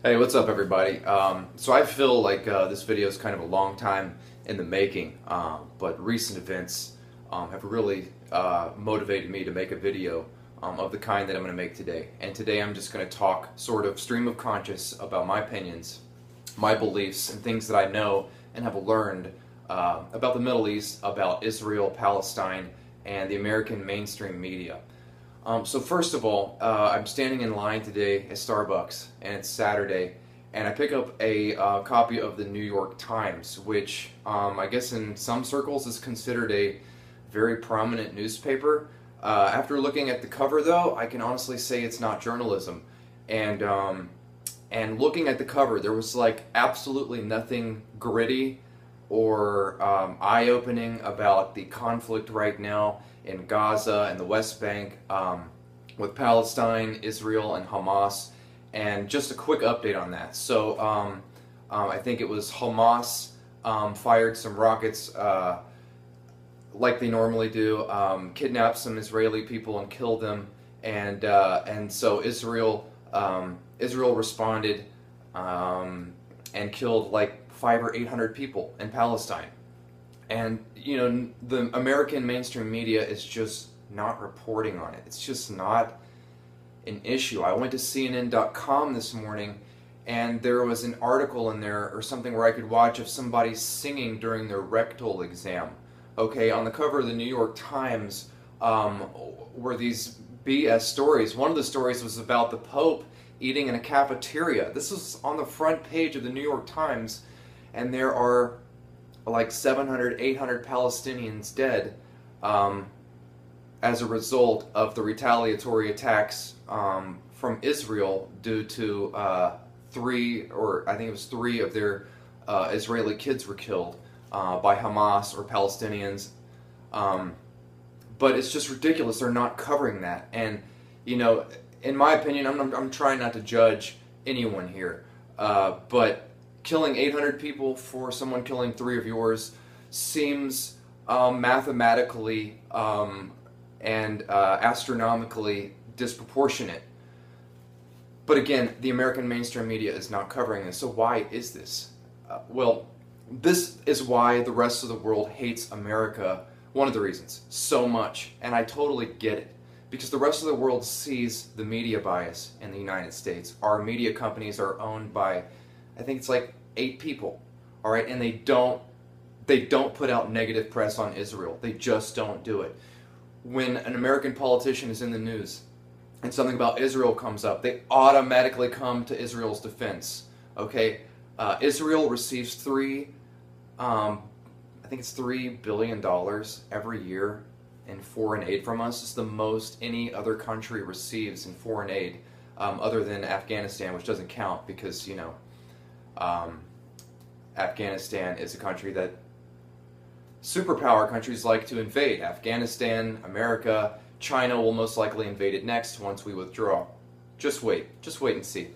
Hey, what's up, everybody? So I feel like this video is kind of a long time in the making, but recent events have really motivated me to make a video of the kind that I'm going to make today. And today I'm just going to talk sort of stream of conscious about my opinions, my beliefs, and things that I know and have learned about the Middle East, about Israel, Palestine, and the American mainstream media. So first of all, I'm standing in line today at Starbucks, and it's Saturday, and I pick up a copy of the New York Times, which I guess in some circles is considered a very prominent newspaper. After looking at the cover, though, I can honestly say it's not journalism. And looking at the cover, there was like absolutely nothing gritty or eye-opening about the conflict right now in Gaza and the West Bank with Palestine, Israel, and Hamas. And just a quick update on that. So I think it was Hamas fired some rockets like they normally do, kidnapped some Israeli people and killed them, and so Israel responded and killed like 500 or 800 people in Palestine. And, you know, the American mainstream media is just not reporting on it. It's just not an issue. I went to CNN.com this morning, and there was an article in there or something where I could watch of somebody singing during their rectal exam. Okay, on the cover of the New York Times were these BS stories. One of the stories was about the Pope eating in a cafeteria. This was on the front page of the New York Times, and there are like 700, 800 Palestinians dead as a result of the retaliatory attacks from Israel due to three of their Israeli kids were killed by Hamas or Palestinians. But it's just ridiculous. They're not covering that. And, you know, in my opinion, I'm trying not to judge anyone here, but killing 800 people for someone killing 3 of yours seems mathematically and astronomically disproportionate. But again, the American mainstream media is not covering this. So why is this? Well, this is why the rest of the world hates America, one of the reasons, so much. And I totally get it. Because the rest of the world sees the media bias in the United States. Our media companies are owned by, I think it's like 8 people, all right, and they don't put out negative press on Israel. They just don't do it. When an American politician is in the news and something about Israel comes up, they automatically come to Israel's defense. Okay, Israel receives I think it's $3 billion every year in foreign aid from us. It's the most any other country receives in foreign aid, other than Afghanistan, which doesn't count because, you know, Afghanistan is a country that superpower countries like to invade. Afghanistan, America, China will most likely invade it next once we withdraw. Just wait and see.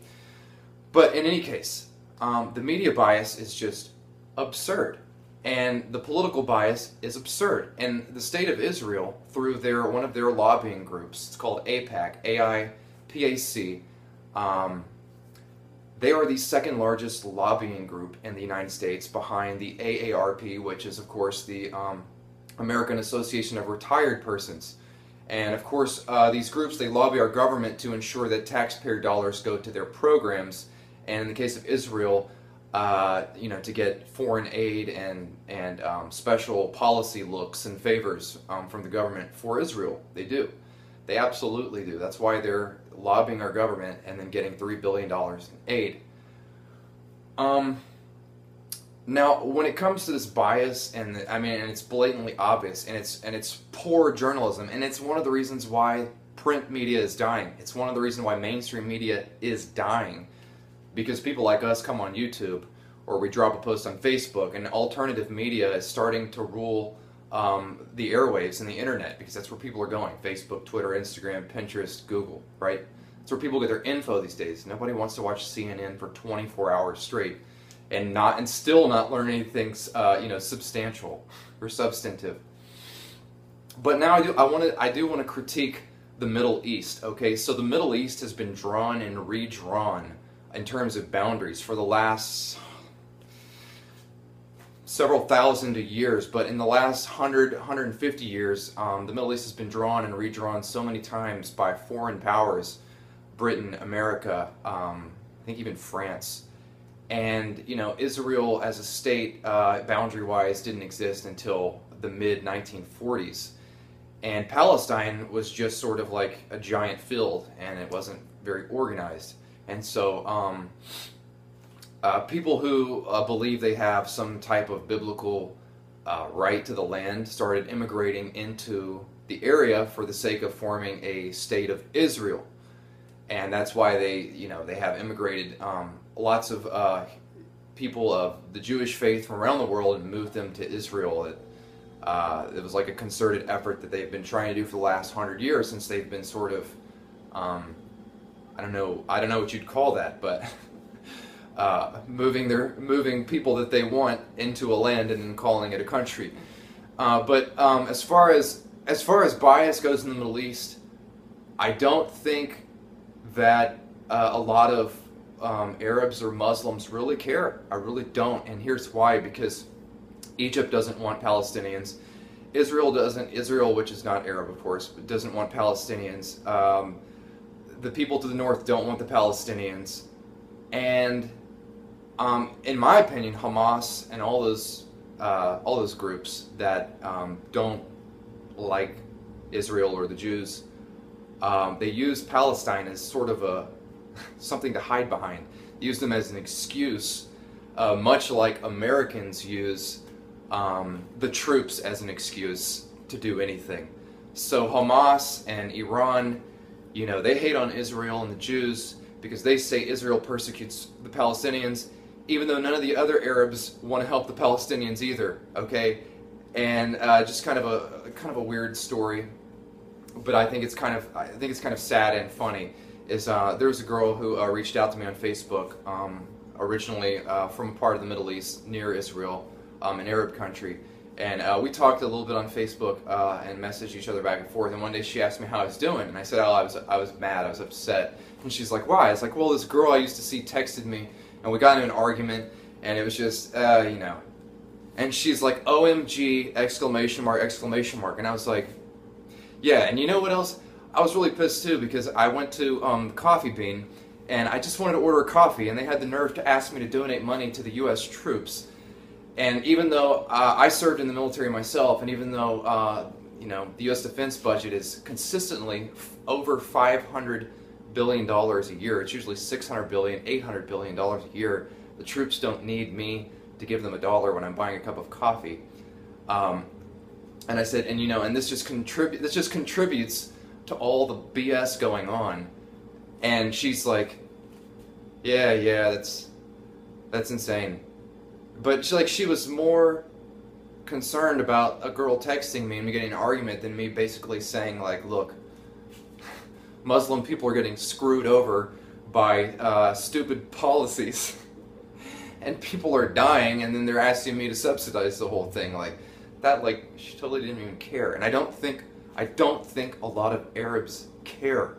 But in any case, the media bias is just absurd. And the political bias is absurd. And the State of Israel, through one of their lobbying groups, it's called AIPAC, A-I-P-A-C, they are the second largest lobbying group in the United States behind the AARP, which is, of course, the American Association of Retired Persons. And, of course, these groups, they lobby our government to ensure that taxpayer dollars go to their programs. And in the case of Israel, you know, to get foreign aid and special policy looks and favors from the government for Israel. They do. They absolutely do. That's why they're lobbying our government and then getting $3 billion in aid. Now, when it comes to this bias, and it's blatantly obvious, and it's poor journalism, and it's one of the reasons why print media is dying. It's one of the reasons why mainstream media is dying. Because people like us come on YouTube, or we drop a post on Facebook, and alternative media is starting to rule the airwaves and the internet, because that's where people are going. Facebook, Twitter, Instagram, Pinterest, Google, right? That's where people get their info these days. Nobody wants to watch CNN for 24 hours straight and still not learn anything you know, substantial or substantive. But now I do want to critique the Middle East. Okay, so the Middle East has been drawn and redrawn in terms of boundaries for the last several thousand years, but in the last 150 years, the Middle East has been drawn and redrawn so many times by foreign powers, Britain, America, I think even France. And, you know, Israel as a state, boundary-wise, didn't exist until the mid-1940s. And Palestine was just sort of like a giant field, and it wasn't very organized. And so people who believe they have some type of biblical right to the land started immigrating into the area for the sake of forming a state of Israel. And that's why they have immigrated lots of people of the Jewish faith from around the world and moved them to Israel. It was like a concerted effort that they've been trying to do for the last 100 years, since they've been sort of, I don't know what you'd call that, but moving people that they want into a land and then calling it a country. But as far as bias goes in the Middle East, I don't think that a lot of Arabs or Muslims really care. I really don't, and here's why: because Egypt doesn't want Palestinians. Israel, which is not Arab, of course, but doesn't want Palestinians. The people to the north don't want the Palestinians. And in my opinion, Hamas and all those groups that don't like Israel or the Jews, they use Palestine as sort of something to hide behind. They use them as an excuse, much like Americans use the troops as an excuse to do anything. So Hamas and Iran, you know, they hate on Israel and the Jews because they say Israel persecutes the Palestinians, even though none of the other Arabs want to help the Palestinians either. Okay, and just kind of a weird story, but I think it's kind of sad and funny. There was a girl who reached out to me on Facebook, originally from a part of the Middle East near Israel, an Arab country, and we talked a little bit on Facebook and messaged each other back and forth. And one day she asked me how I was doing, and I said, "Oh, I was mad, I was upset." And she's like, "Why?" I was like, "Well, this girl I used to see texted me, and we got into an argument, and it was just, you know." And she's like, "OMG!" exclamation mark, exclamation mark, and I was like, "Yeah." And you know what else? I was really pissed too, because I went to Coffee Bean, and I just wanted to order a coffee, and they had the nerve to ask me to donate money to the U.S. troops. And even though I served in the military myself, and even though you know, the U.S. defense budget is consistently over $500 billion a year, it's usually $600 billion, $800 billion a year. The troops don't need me to give them $1 when I'm buying a cup of coffee. And I said, and you know, and this just contributes to all the BS going on. And she's like, yeah, that's insane. But she was more concerned about a girl texting me and me getting an argument than me basically saying, like, look, Muslim people are getting screwed over by stupid policies, and people are dying, and then they're asking me to subsidize the whole thing. Like that, like, she totally didn't even care. And I don't think a lot of Arabs care.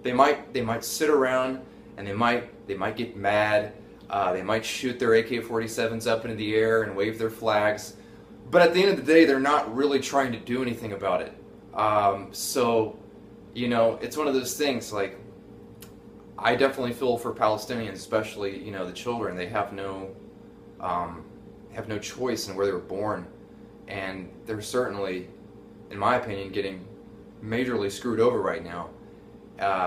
They might sit around and they might get mad. They might shoot their AK-47s up into the air and wave their flags, but at the end of the day, they're not really trying to do anything about it. So, you know, it's one of those things. Like, I definitely feel for Palestinians, especially, you know, the children. They have no choice in where they were born, and they're certainly, in my opinion, getting majorly screwed over right now.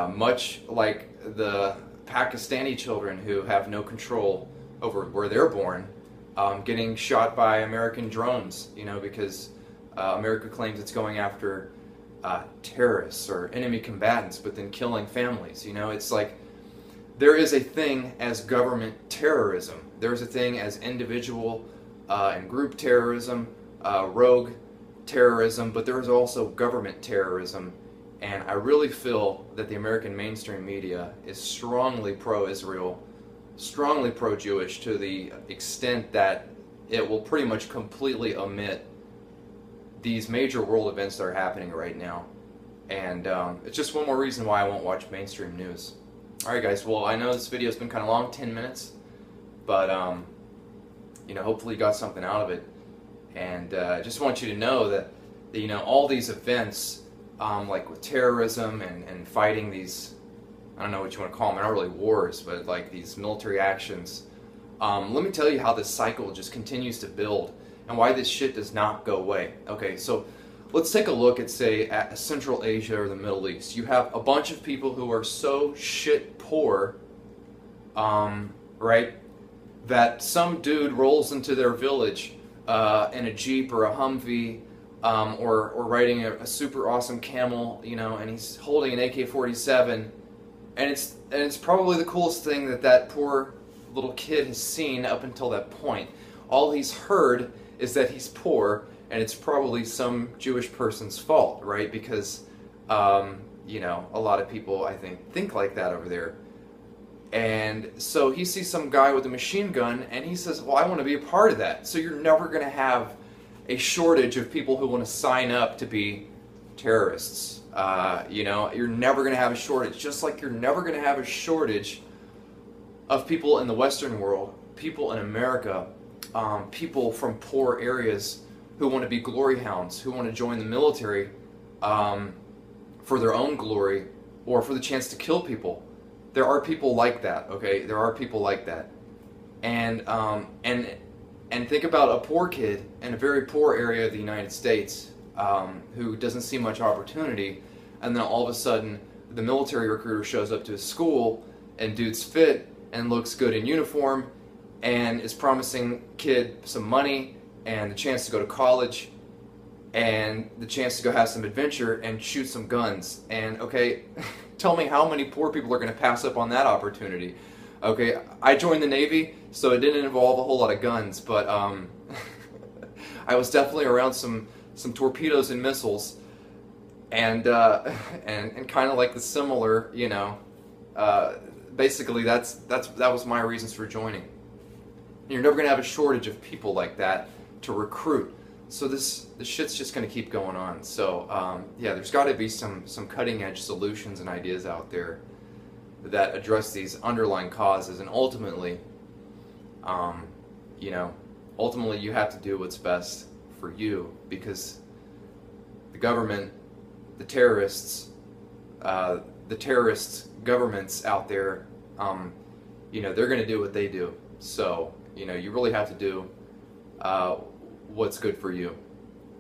Much like the Pakistani children who have no control over where they're born, getting shot by American drones, you know, because America claims it's going after terrorists or enemy combatants, but then killing families. You know, it's like there is a thing as government terrorism. There is a thing as individual and group terrorism, rogue terrorism, but there is also government terrorism. And I really feel that the American mainstream media is strongly pro-Israel, strongly pro-Jewish, to the extent that it will pretty much completely omit these major world events that are happening right now. And it's just one more reason why I won't watch mainstream news. Alright guys, well I know this video's been kind of long, 10 minutes, but you know, hopefully you got something out of it. And I just want you to know that, you know, all these events, like with terrorism and fighting these, I don't know what you want to call them, they're not really wars, but like these military actions, let me tell you how this cycle just continues to build and why this shit does not go away. Okay, so let's take a look at, say, at Central Asia or the Middle East. You have a bunch of people who are so shit poor, right, that some dude rolls into their village in a Jeep or a Humvee, or riding a super awesome camel, you know, and he's holding an AK-47, and it's probably the coolest thing that poor little kid has seen up until that point. All he's heard is that he's poor, and it's probably some Jewish person's fault, right? Because, you know, a lot of people, I think like that over there. And so he sees some guy with a machine gun, and he says, well, I want to be a part of that. So you're never going to have a shortage of people who want to sign up to be terrorists. You know, you're never going to have a shortage, just like you're never going to have a shortage of people in the Western world, people in America, people from poor areas who want to be glory hounds, who want to join the military for their own glory or for the chance to kill people. There are people like that, okay? There are people like that. And think about a poor kid in a very poor area of the United States who doesn't see much opportunity, and then all of a sudden the military recruiter shows up to his school, and dude's fit and looks good in uniform and is promising kid some money and the chance to go to college and the chance to go have some adventure and shoot some guns. And okay, tell me how many poor people are going to pass up on that opportunity. Okay, I joined the Navy, so it didn't involve a whole lot of guns, but I was definitely around some torpedoes and missiles, and kind of like the similar, you know, basically that was my reasons for joining. You're never going to have a shortage of people like that to recruit. So this shit's just going to keep going on. So yeah, there's got to be some cutting edge solutions and ideas out there that address these underlying causes, and ultimately, you know, ultimately you have to do what's best for you, because the government, the terrorist governments out there, you know, they're going to do what they do. So, you know, you really have to do what's good for you,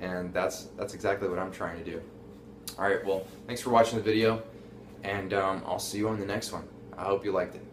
and that's exactly what I'm trying to do. Alright, well, thanks for watching the video, and I'll see you on the next one. I hope you liked it.